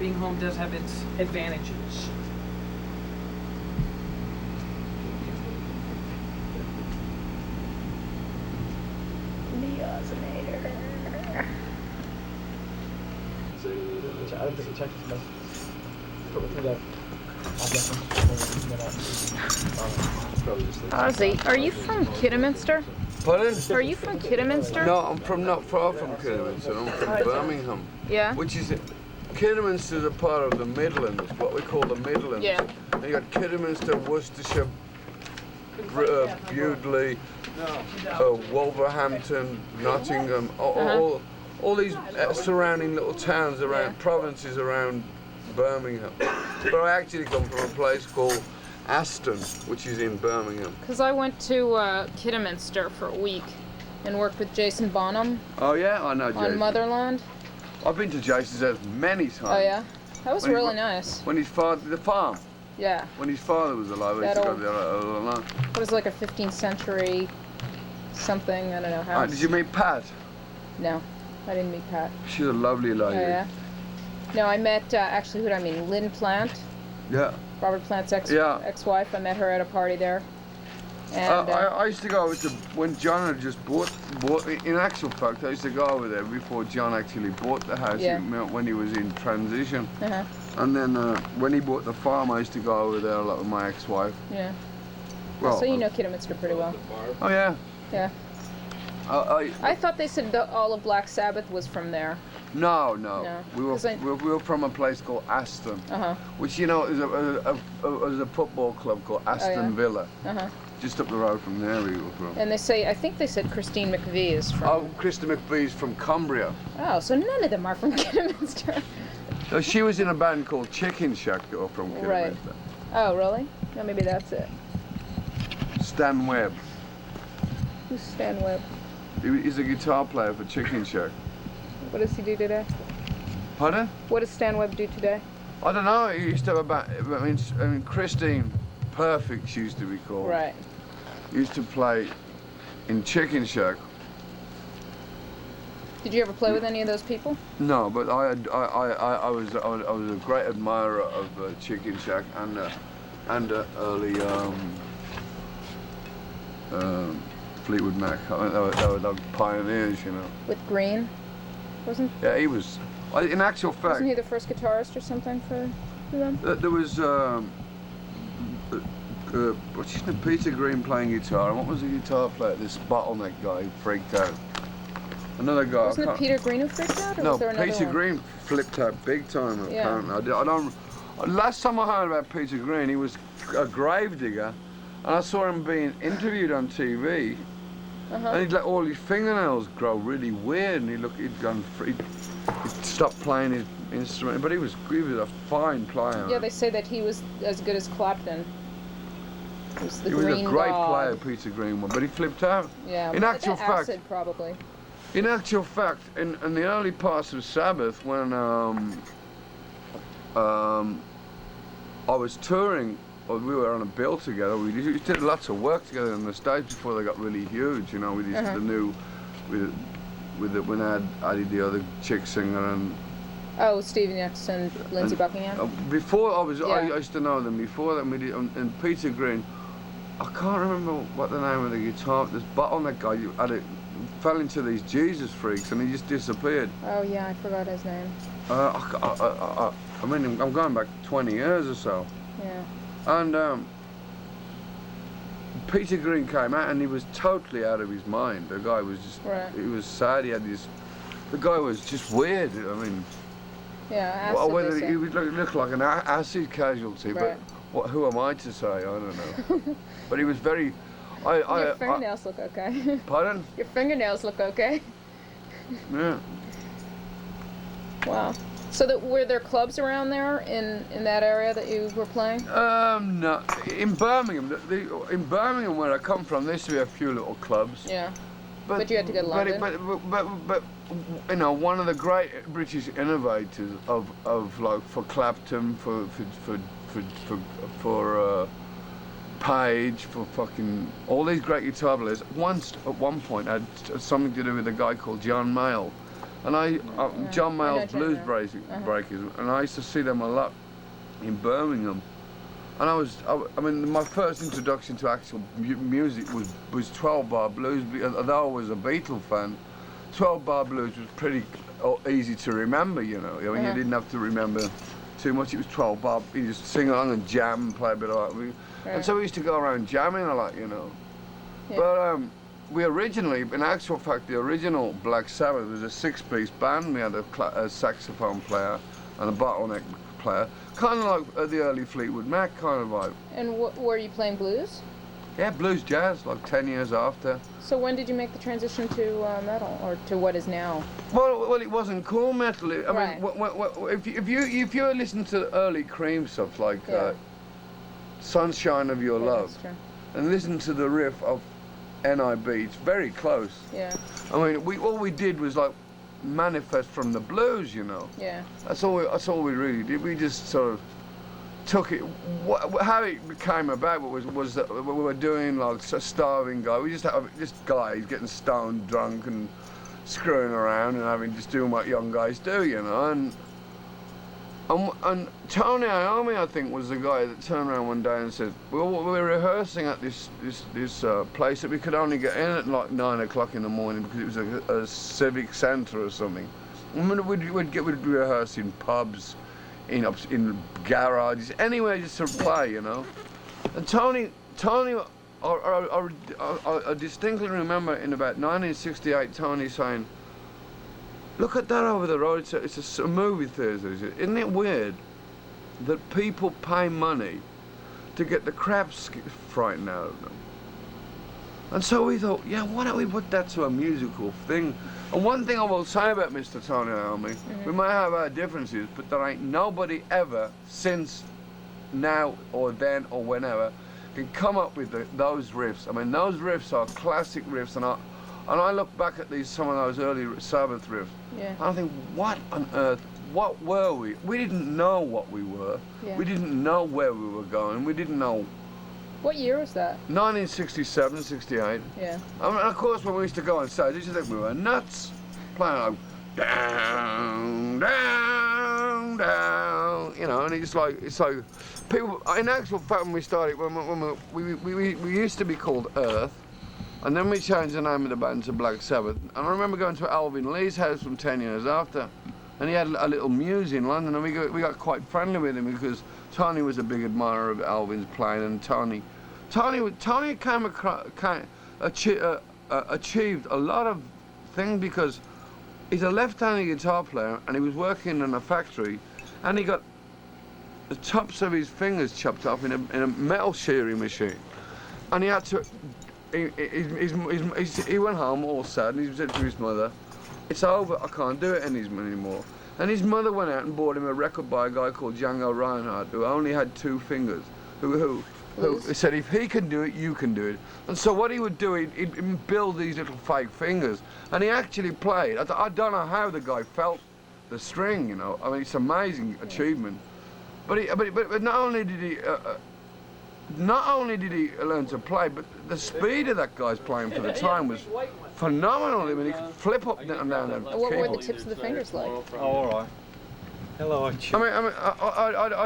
being home does have its advantages. The Ozonator. I don't think he checked his messages. Put me through that. Ozzy, are you from Kidderminster? Pardon? Are you from Kidderminster? No, I'm from not far from Kidderminster. I'm from Birmingham. Yeah. Which is Kidderminster's a part of the Midlands, what we call the Midlands. Yeah. And you got Kidderminster, Worcestershire, Bewdley, Wolverhampton, Nottingham, all these surrounding little towns around, provinces around Birmingham. But I actually come from a place called Aston, which is in Birmingham. Because I went to Kidderminster for a week and worked with Jason Bonham. Oh yeah, I know Jason. On Motherland. I've been to Jason's house many times. Oh yeah? That was really nice. When his father, the farm. Yeah. When his father was alive, I used to go there. It was like a 15th century something, I don't know how. Did you meet Pat? No, I didn't meet Pat. She's a lovely lady. Oh yeah? No, I met, actually, who did I mean? Lynn Plant. Yeah. Robert Plant's ex-wife. I met her at a party there. And, I used to go over to, when John had just bought, in actual fact, I used to go over there before John actually bought the house, when he was in transition. And then when he bought the farm, I used to go over there a lot with my ex-wife. Yeah. Well, so you know Kidderminster pretty well. Oh yeah. Yeah. I thought they said all of Black Sabbath was from there. No. We were from a place called Aston, which you know is a football club called Aston Villa. Just up the road from there we were from. And I think they said Christine McVie is from. Oh, Christine McVie's from Cumbria. Oh, so none of them are from Kidderminster. No, she was in a band called Chicken Shack from Kidderminster. Right. Oh, really? No, maybe that's it. Stan Webb. Who's Stan Webb? He's a guitar player for Chicken Shack. What does he do today? Pardon? What does Stan Webb do today? I don't know. He used to have a band. I mean, Christine Perfect, she used to be called. Right. Used to play in Chicken Shack. Did you ever play with any of those people? No, but I was a great admirer of Chicken Shack and early Fleetwood Mac. I mean, they were like pioneers, you know. With Green, wasn't? Yeah, he was. In actual fact, wasn't he the first guitarist or something for them? There was what's his name? Peter Green playing guitar. And what was the guitar player? This bottleneck guy who freaked out. Another guy. Wasn't it Peter Green who freaked out? Or no, was there another Peter one? Green flipped out big time. Apparently, I don't. Last time I heard about Peter Green, he was a gravedigger, and I saw him being interviewed on TV. And he'd let all his fingernails grow really weird, and he'd stopped playing his instrument, but he was a fine player. Yeah, they say that he was as good as Clapton. He was a great player, Peter Green, but he flipped out. Yeah, in actual fact, acid probably. In actual fact, in the early parts of Sabbath, when I was touring, or we were on a bill together, we did lots of work together in the States before they got really huge, you know, with the new, when I added the other chick singer and. Oh, Stevie Nicks and Lindsey Buckingham? Before I used to know them, before that we did, and Peter Green, I can't remember what the name of the guitar, this bottleneck guy, fell into these Jesus freaks and he just disappeared. Oh yeah, I forgot his name. I mean, I'm going back 20 years or so. Yeah. And Peter Green came out and he was totally out of his mind. The guy was just, he was sad, the guy was just weird, I mean. Yeah, well, whether he would look like an acid casualty, but who am I to say? I don't know. But he was very. Your fingernails look okay. Pardon? Your fingernails look okay. Yeah. Wow. So were there clubs around there in that area that you were playing? No. In Birmingham, in Birmingham where I come from, there used to be a few little clubs. Yeah. But you had to go to London. But you know, one of the great British innovators of like for Clapton, for Page, for fucking all these great guitar players. Once at one point had something to do with a guy called John Mayall, And John Mayall's John Blues Mayall. Breakers, and I used to see them a lot in Birmingham. And I mean, my first introduction to actual music was 12-bar blues. Although I was a Beatle fan, 12-bar blues was pretty easy to remember, you know. I mean, you didn't have to remember too much. It was 12-bar. You just sing along and jam and play a bit of that. And so we used to go around jamming a lot, you know. Yeah. But we originally, in actual fact, the original Black Sabbath was a 6-piece band. We had a saxophone player and a bottleneck player, kind of like the early Fleetwood Mac kind of vibe. And were you playing blues? Yeah, blues jazz, like 10 years after. So when did you make the transition to metal, or to what is now? Well, it wasn't cool metal. I Right. mean, if you listen to early Cream stuff like "Sunshine of Your Yeah, Love," that's true. and listen to the riff of NIB, it's very close. Yeah. I mean, all we did was like manifest from the blues, you know. Yeah. That's all we really did. We just sort of took it. How it came about was that we were doing like a starving guy. We just had this guy, he's getting stoned, drunk, and screwing around and just doing what young guys do, you know. And Tony Iommi, I think, was the guy that turned around one day and said, "Well, we're rehearsing at this place that we could only get in at like 9 o'clock in the morning because it was a civic centre or something. I mean, we'd rehearse in pubs, in garages, anywhere just to play, you know." And Tony, I distinctly remember in about 1968, Tony saying, "Look at that over the road, it's a movie theatre. Isn't it weird that people pay money to get the crap frightened out of them?" And so we thought, yeah, why don't we put that to a musical thing? And one thing I will say about Mr. Tony Iommi, we might have our differences, but there ain't nobody ever since now or then or whenever can come up with those riffs. I mean, those riffs are classic riffs, and I look back at some of those early Sabbath riffs, and I think, what on earth, what were we? We didn't know what we were. Yeah. We didn't know where we were going. We didn't know. What year was that? 1967, 68. Yeah. I mean, of course, when we used to go on stage, you think we were nuts, playing like down, down, down, you know. And it's like people. In actual fact, when we started, we used to be called Earth. And then we changed the name of the band to Black Sabbath. And I remember going to Alvin Lee's house from 10 years after, and he had a little muse in London, and we got quite friendly with him because Tony was a big admirer of Alvin's playing, and Tony achieved a lot of things because he's a left-handed guitar player, and he was working in a factory, and he got the tops of his fingers chopped off in a metal shearing machine, and he had to. He went home all sad, and he said to his mother, "It's over, I can't do it anymore." And his mother went out and bought him a record by a guy called Django Reinhardt, who only had 2 fingers, who said, if he can do it, you can do it. And so what he would do, he'd build these little fake fingers, and he actually played. I don't know how the guy felt the string, you know. I mean, it's an amazing achievement. But not only did he... Not only did he learn to play, but the speed of that guy's playing for the time was phenomenal. I mean, he could flip up and down that What were the keyboard. tips of the fingers like? Oh, all right. Hello, I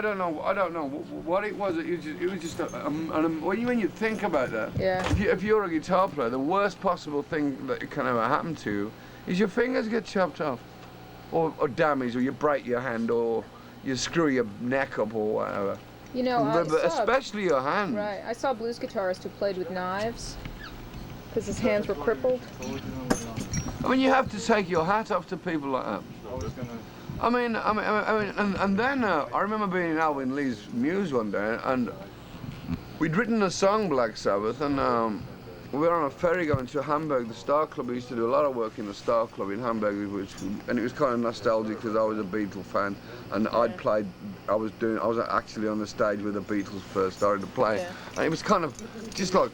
don't know what it was. It was just when you think about that. Yeah. If you're a guitar player, the worst possible thing that can ever happen to you is your fingers get chopped off, or damaged, or you break your hand, or you screw your neck up, or whatever. You know, especially your hand. Right. I saw a blues guitarist who played with knives because his hands were crippled. I mean, you have to take your hat off to people like that. I mean, and then I remember being in Alvin Lee's Muse one day, and we'd written a song, Black Sabbath, and we were on a ferry going to Hamburg, the Star Club. We used to do a lot of work in the Star Club in Hamburg, and it was kind of nostalgic because I was a Beatle fan, and I was actually on the stage where the Beatles first started to play, and it was kind of just like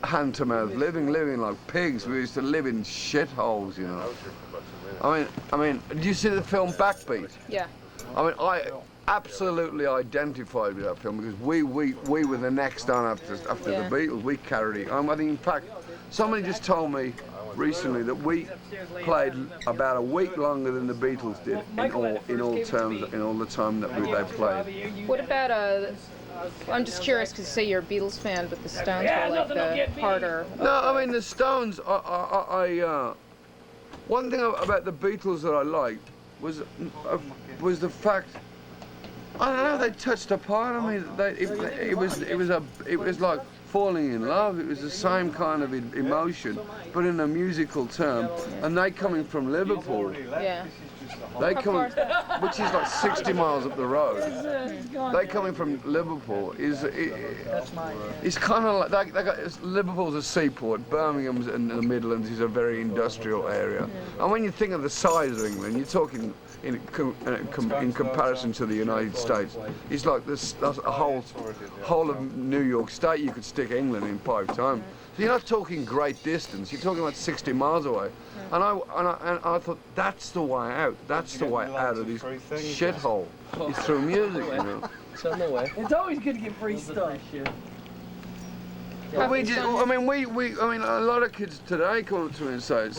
hand to mouth living like pigs. We used to live in shitholes, you know. I mean, did you see the film Backbeat? Yeah. I mean, I absolutely identified with that film because we were the next on after the Beatles. We carried it. I think, in fact, somebody just told me recently that we played about a week longer than the Beatles did in all terms, in all the time that they played. What about I'm just curious because you say you're a Beatles fan, but the Stones were like the harder. No, I mean the Stones. One thing about the Beatles that I liked was the fact. I don't know. They touched a part of me. It was like falling in love. It was the same kind of emotion, but in a musical term. And they coming from Liverpool. Yeah. They coming, which is like 60 miles up the road. They coming from Liverpool it's kind of like they got Liverpool's a seaport. Birmingham's in the Midlands is a very industrial area. And when you think of the size of England, you're talking in comparison to the United States. It's like this a whole of New York State. You could stick England in 5 times. So you're not talking great distance. You're talking about 60 miles away. And I thought that's the way out. That's the way out of this shithole. It's through music, you know. It's always good to get free stuff. Well, I mean, a lot of kids today come up to me and say,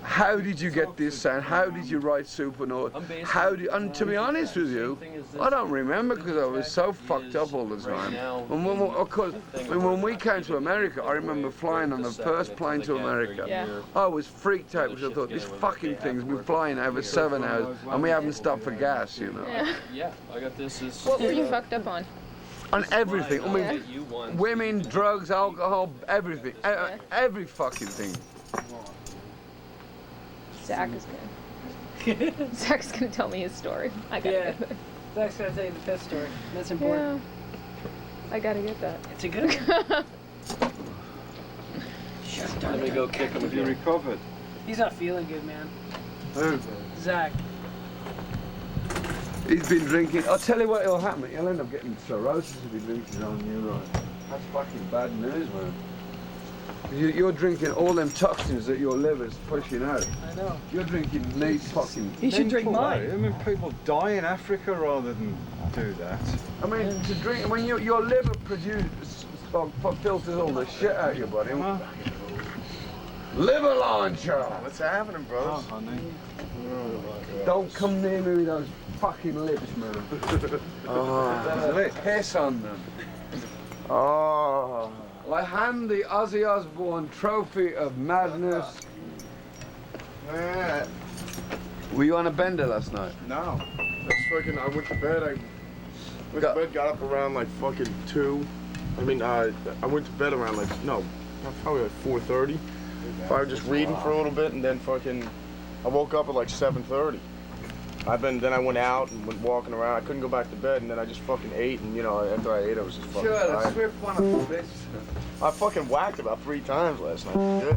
how did you get this sound? How did you write Supernova? And to be honest with you, I don't remember because I was so fucked up all the time. When we came to America, I remember flying on the first plane to America. Yeah. I was freaked out because I thought, this fucking thing's been flying over 7 hours and we haven't stopped for gas, you know. Yeah, I got this. What were you fucked up on? On everything. I mean, women, drugs, alcohol, everything. Every fucking thing. Zach is gonna. Zach's gonna tell me his story. I gotta get that. Zach's gonna tell you the piss story. That's important. Yeah. I gotta get that. It's a good one. Let me go kick him. Have you recovered? He's not feeling good, man. Who? Zach. He's been drinking. I'll tell you what will happen. He'll end up getting cirrhosis if he drinks his own urine. That's fucking bad news, man. You're drinking all them toxins that your liver's pushing out. I know. You're drinking neat fucking... He should drink mine. I mean, people die in Africa rather than do that. I mean, to drink... When your liver filters all the shit out of your body. Liver launcher! What's happening, bros? Oh, honey. Don't come near me with those fucking lips, man. Oh, piss on them. Oh. I hand the Ozzy Osbourne trophy of madness. Man. Were you on a bender last night? No. I went to bed. I went to bed, got up around like fucking 2. I mean, I went to bed around probably like 4:30. I was just reading for a little bit, and then I woke up at like 7:30. Then I went out and went walking around. I couldn't go back to bed, and then I just fucking ate, and after I ate, I was just fucking tired. Swift one of the bitch. I fucking whacked about 3 times last night. Good.